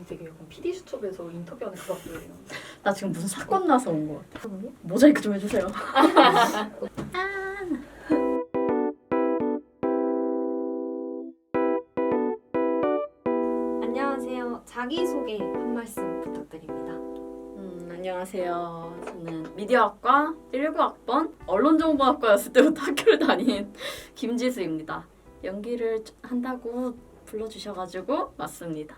되게 약간 PD 수첩에서 인터뷰하는 것 같아요. 나 지금 무슨 사건 나서 온 것 같아. 모자이크 좀 해주세요. 안녕하세요. 자기소개 한 말씀 부탁드립니다. 안녕하세요. 저는 미디어학과 19학번 언론정보학과였을 때부터 학교를 다닌 김지수입니다. 연기를 한다고 불러주셔가지고 왔습니다.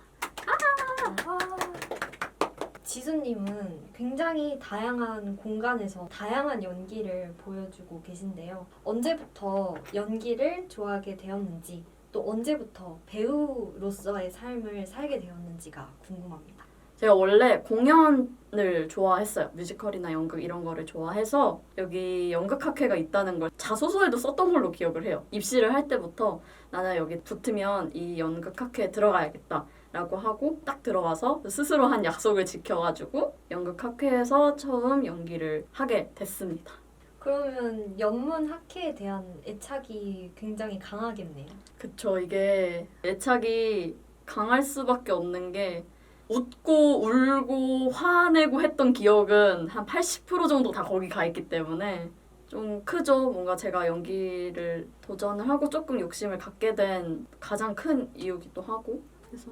지수님은 굉장히 다양한 공간에서 다양한 연기를 보여주고 계신데요. 언제부터 연기를 좋아하게 되었는지, 또 언제부터 배우로서의 삶을 살게 되었는지가 궁금합니다. 제가 원래 공연을 좋아했어요. 뮤지컬이나 연극 이런 거를 좋아해서 여기 연극학회가 있다는 걸 자소서에도 썼던 걸로 기억을 해요. 입시를 할 때부터 나는 여기 붙으면 이 연극학회에 들어가야겠다 라고 하고 딱 들어가서 스스로 한 약속을 지켜가지고 연극학회에서 처음 연기를 하게 됐습니다. 그러면 연문학회에 대한 애착이 굉장히 강하겠네요. 그쵸. 이게 애착이 강할 수밖에 없는 게 웃고 울고 화내고 했던 기억은 한 80% 정도 다 거기 가 있기 때문에 좀 크죠. 뭔가 제가 연기를 도전을 하고 조금 욕심을 갖게 된 가장 큰 이유기도 하고 그래서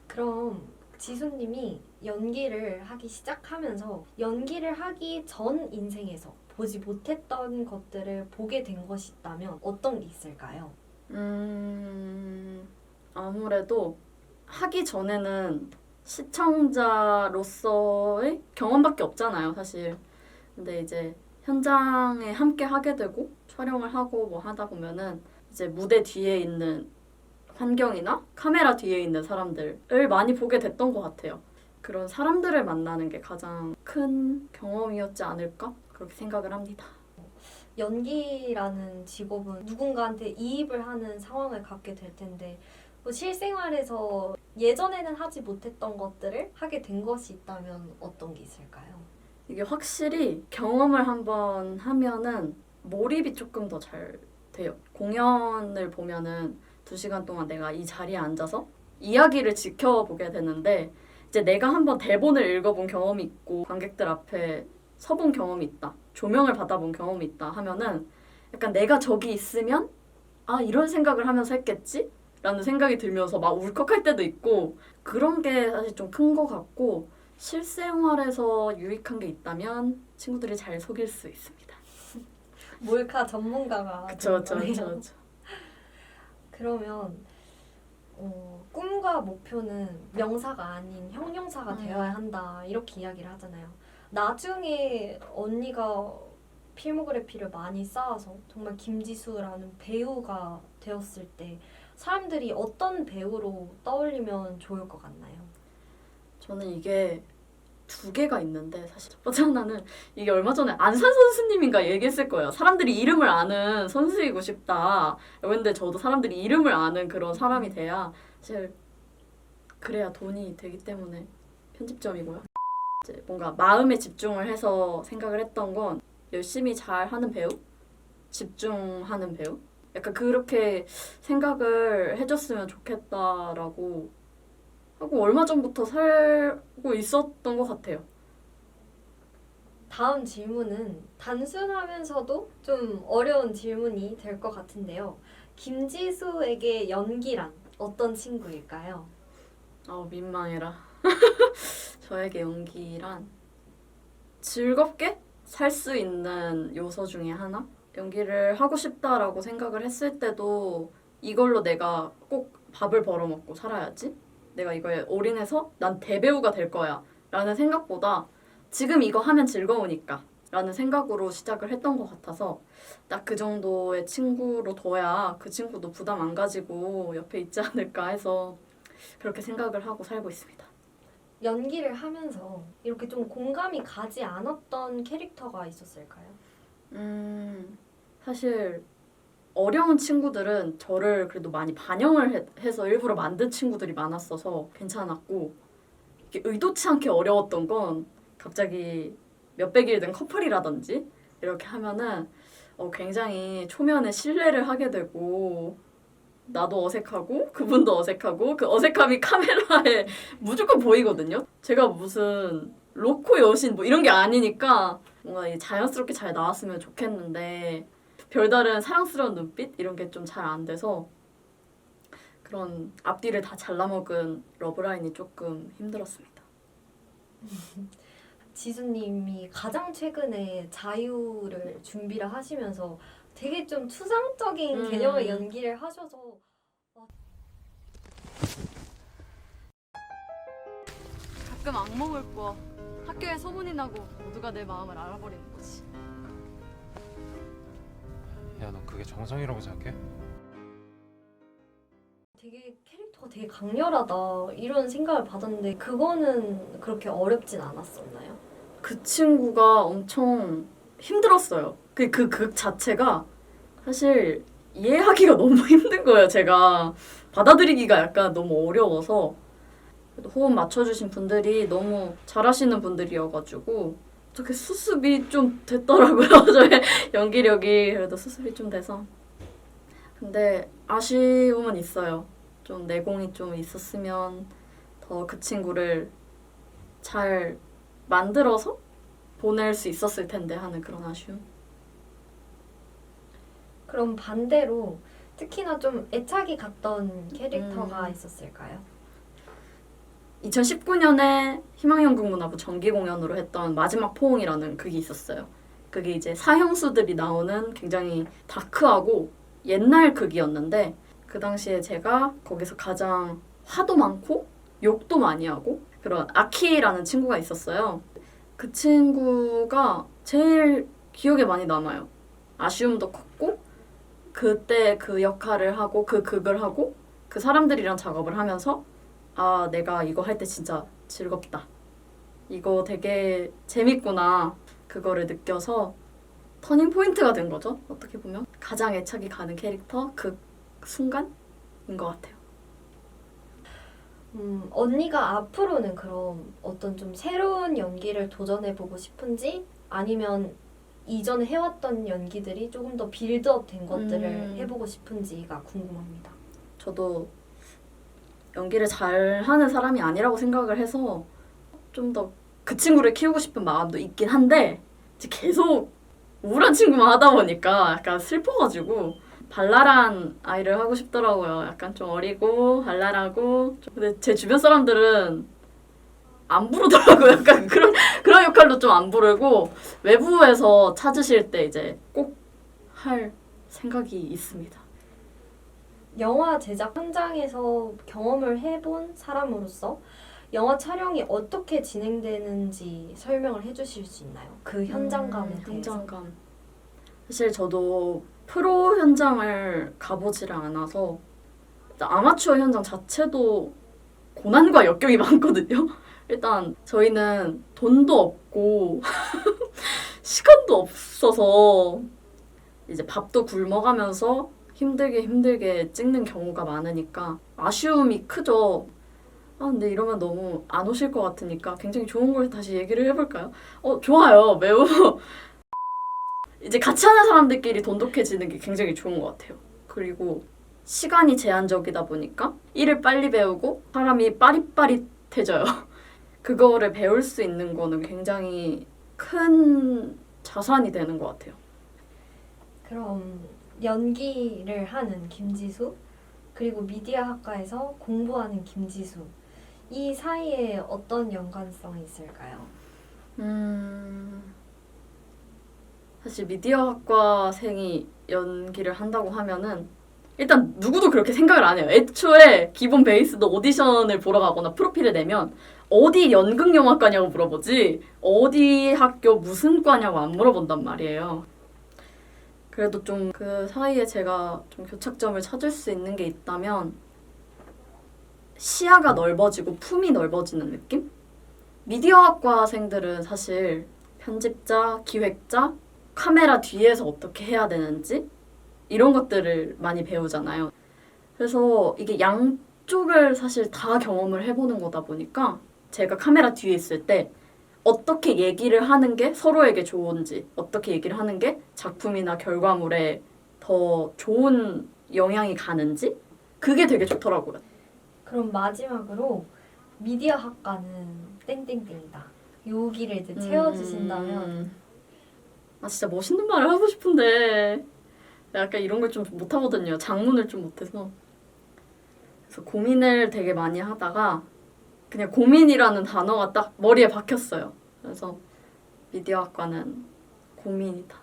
그럼 지수님이 연기를 하기 시작하면서 연기를 하기 전 인생에서 보지 못했던 것들을 보게 된 것이 있다면 어떤 게 있을까요? 아무래도 하기 전에는 시청자로서의 경험밖에 없잖아요, 사실. 근데 이제 현장에 함께 하게 되고 촬영을 하고 뭐 하다 보면은 이제 무대 뒤에 있는 환경이나 카메라 뒤에 있는 사람들을 많이 보게 됐던 것 같아요. 그런 사람들을 만나는 게 가장 큰 경험이었지 않을까? 그렇게 생각을 합니다. 연기라는 직업은 누군가한테 이입을 하는 상황을 갖게 될 텐데 뭐 실생활에서 예전에는 하지 못했던 것들을 하게 된 것이 있다면 어떤 게 있을까요? 이게 확실히 경험을 한번 하면은 몰입이 조금 더 잘 돼요. 공연을 보면은 2시간 동안 내가 이 자리에 앉아서 이야기를 지켜보게 되는데 이제 내가 한번 대본을 읽어본 경험이 있고 관객들 앞에 서본 경험이 있다. 조명을 받아본 경험이 있다 하면은 약간 내가 저기 있으면 아 이런 생각을 하면서 했겠지? 라는 생각이 들면서 막 울컥할 때도 있고 그런 게 사실 좀 큰 것 같고 실생활에서 유익한 게 있다면 친구들이 잘 속일 수 있습니다. 몰카 전문가가 그쵸. 된 거네요. 그러면 꿈과 목표는 명사가 아닌 형용사가 되어야 한다 이렇게 이야기를 하잖아요. 나중에 언니가 필모그래피를 많이 쌓아서 정말 김지수라는 배우가 되었을 때 사람들이 어떤 배우로 떠올리면 좋을 것 같나요? 저는 이게 2개가 있는데 사실 첫 번째 하나는 이게 얼마 전에 안산 선수님인가 얘기했을 거예요. 사람들이 이름을 아는 선수이고 싶다. 근데 저도 사람들이 이름을 아는 그런 사람이 돼야 사실 그래야 돈이 되기 때문에 편집점이고요. 이제 뭔가 마음에 집중을 해서 생각을 했던 건 열심히 잘하는 배우? 집중하는 배우? 약간 그렇게 생각을 해줬으면 좋겠다라고 하고 얼마 전부터 살고 있었던 것 같아요. 다음 질문은 단순하면서도 좀 어려운 질문이 될 것 같은데요. 김지수에게 연기란 어떤 친구일까요? 민망해라. 저에게 연기란 즐겁게 살 수 있는 요소 중에 하나? 연기를 하고 싶다라고 생각을 했을 때도 이걸로 내가 꼭 밥을 벌어먹고 살아야지. 내가 이거에 올인해서 난 대배우가 될 거야. 라는 생각보다 지금 이거 하면 즐거우니까 라는 생각으로 시작을 했던 것 같아서 딱 그 정도의 친구로 둬야 그 친구도 부담 안 가지고 옆에 있지 않을까 해서 그렇게 생각을 하고 살고 있습니다. 연기를 하면서 이렇게 좀 공감이 가지 않았던 캐릭터가 있었을까요? 사실 어려운 친구들은 저를 그래도 많이 반영을 해서 일부러 만든 친구들이 많았어서 괜찮았고 이게 의도치 않게 어려웠던 건 갑자기 몇백일 된 커플이라든지 이렇게 하면은 굉장히 초면에 신뢰를 하게 되고 나도 어색하고 그분도 어색하고 그 어색함이 카메라에 무조건 보이거든요. 제가 무슨 로코 여신 뭐 이런 게 아니니까 뭔가 자연스럽게 잘 나왔으면 좋겠는데 별다른 사랑스러운 눈빛 이런 게 좀 잘 안 돼서 그런 앞뒤를 다 잘라먹은 러브라인이 조금 힘들었습니다. 지수님이 가장 최근에 자유를 준비를 하시면서 되게 좀 추상적인 개념의 연기를 하셔서 가끔 악몽을 꿔 학교에 소문이 나고 모두가 내 마음을 알아버리는 거지. 야, 넌 그게 정상이라고 생각해? 되게 캐릭터가 되게 강렬하다 이런 생각을 받았는데 그거는 그렇게 어렵진 않았었나요? 그 친구가 엄청 힘들었어요. 그 극 자체가 사실 이해하기가 너무 힘든 거예요. 제가 받아들이기가 약간 너무 어려워서 호흡 맞춰주신 분들이 너무 잘하시는 분들이어가지고 어떻게 수습이 좀 됐더라고요. 저의 연기력이 그래도 수습이 좀 돼서. 근데 아쉬움은 있어요. 좀 내공이 좀 있었으면 더 그 친구를 잘 만들어서 보낼 수 있었을 텐데 하는 그런 아쉬움. 그럼 반대로 특히나 좀 애착이 갔던 캐릭터가 있었을까요? 2019년에 희망연극문화부 정기공연으로 했던 마지막 포옹이라는 극이 있었어요. 그게 이제 사형수들이 나오는 굉장히 다크하고 옛날 극이었는데 그 당시에 제가 거기서 가장 화도 많고 욕도 많이 하고 그런 아키라는 친구가 있었어요. 그 친구가 제일 기억에 많이 남아요. 아쉬움도 컸고 그때 그 역할을 하고 그 극을 하고 그 사람들이랑 작업을 하면서 아, 내가 이거 할 때 진짜 즐겁다. 이거 되게 재밌구나. 그거를 느껴서 터닝 포인트가 된 거죠. 어떻게 보면 가장 애착이 가는 캐릭터 그 순간인 것 같아요. 언니가 앞으로는 그럼 어떤 좀 새로운 연기를 도전해보고 싶은지 아니면 이전에 해왔던 연기들이 조금 더 빌드업 된 것들을 해보고 싶은지가 궁금합니다. 저도 연기를 잘하는 사람이 아니라고 생각을 해서 좀 더 그 친구를 키우고 싶은 마음도 있긴 한데 이제 계속 우울한 친구만 하다 보니까 약간 슬퍼가지고 발랄한 아이를 하고 싶더라고요. 약간 좀 어리고 발랄하고. 근데 제 주변 사람들은 안 부르더라고요. 약간 그런 역할도 좀 안 부르고 외부에서 찾으실 때 이제 꼭 할 생각이 있습니다. 영화 제작 현장에서 경험을 해본 사람으로서 영화 촬영이 어떻게 진행되는지 설명을 해주실 수 있나요? 그 현장감에 대해서. 현장감. 사실 저도 프로 현장을 가보지를 않아서 아마추어 현장 자체도 고난과 역경이 많거든요. 일단 저희는 돈도 없고 시간도 없어서 이제 밥도 굶어가면서 힘들게 찍는 경우가 많으니까 아쉬움이 크죠. 아, 근데 이러면 너무 안 오실 것 같으니까 굉장히 좋은 걸 다시 얘기를 해볼까요? 좋아요. 매우 이제 같이 하는 사람들끼리 돈독해지는 게 굉장히 좋은 것 같아요. 그리고 시간이 제한적이다 보니까 일을 빨리 배우고 사람이 빠릿빠릿해져요. 그거를 배울 수 있는 거는 굉장히 큰 자산이 되는 것 같아요. 그럼 연기를 하는 김지수 그리고 미디어학과에서 공부하는 김지수 이 사이에 어떤 연관성이 있을까요? 사실 미디어학과생이 연기를 한다고 하면은 일단 누구도 그렇게 생각을 안 해요. 애초에 기본 베이스도 오디션을 보러 가거나 프로필을 내면 어디 연극영화과냐고 물어보지 어디 학교 무슨 과냐고 안 물어본단 말이에요. 그래도 좀 그 사이에 제가 좀 교착점을 찾을 수 있는 게 있다면 시야가 넓어지고 품이 넓어지는 느낌? 미디어학과생들은 사실 편집자, 기획자, 카메라 뒤에서 어떻게 해야 되는지 이런 것들을 많이 배우잖아요. 그래서 이게 양쪽을 사실 다 경험을 해보는 거다 보니까 제가 카메라 뒤에 있을 때 어떻게 얘기를 하는 게 서로에게 좋은지, 어떻게 얘기를 하는 게 작품이나 결과물에 더 좋은 영향이 가는지 그게 되게 좋더라고요. 그럼 마지막으로 미디어 학과는 땡땡땡이다. 여기를 이제 채워주신다면 아 진짜 멋있는 말을 하고 싶은데 약간 이런 걸 좀 못하거든요. 장문을 좀 못해서. 그래서 고민을 되게 많이 하다가 그냥 고민이라는 단어가 딱 머리에 박혔어요. 그래서 미디어학과는 고민이다.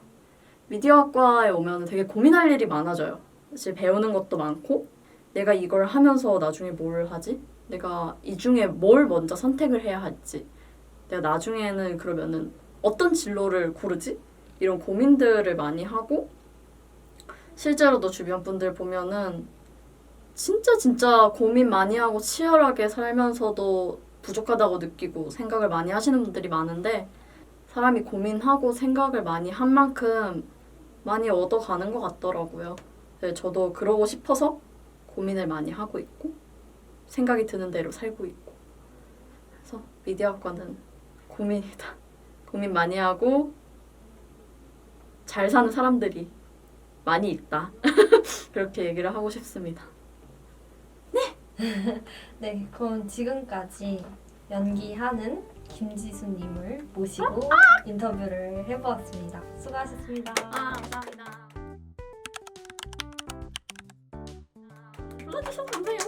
미디어학과에 오면 되게 고민할 일이 많아져요. 사실 배우는 것도 많고 내가 이걸 하면서 나중에 뭘 하지? 내가 이 중에 뭘 먼저 선택을 해야 할지 내가 나중에는 그러면은 어떤 진로를 고르지? 이런 고민들을 많이 하고 실제로도 주변 분들 보면은 진짜 고민 많이 하고 치열하게 살면서도 부족하다고 느끼고 생각을 많이 하시는 분들이 많은데 사람이 고민하고 생각을 많이 한 만큼 많이 얻어가는 것 같더라고요. 네, 저도 그러고 싶어서 고민을 많이 하고 있고 생각이 드는 대로 살고 있고 그래서 미디어학과는 고민이다. 고민 많이 하고 잘 사는 사람들이 많이 있다. 그렇게 얘기를 하고 싶습니다. 네, 그럼 지금까지 연기하는 김지수님을 모시고 인터뷰를 해보았습니다. 수고하셨습니다. 감사합니다. 불러주셔서 감사해요.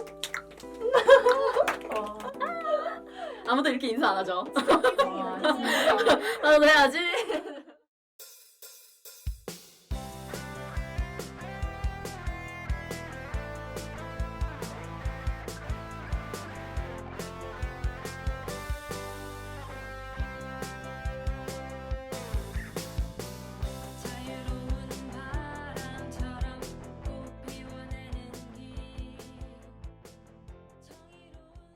아무도 이렇게 인사 안 하죠. 나도 해야지.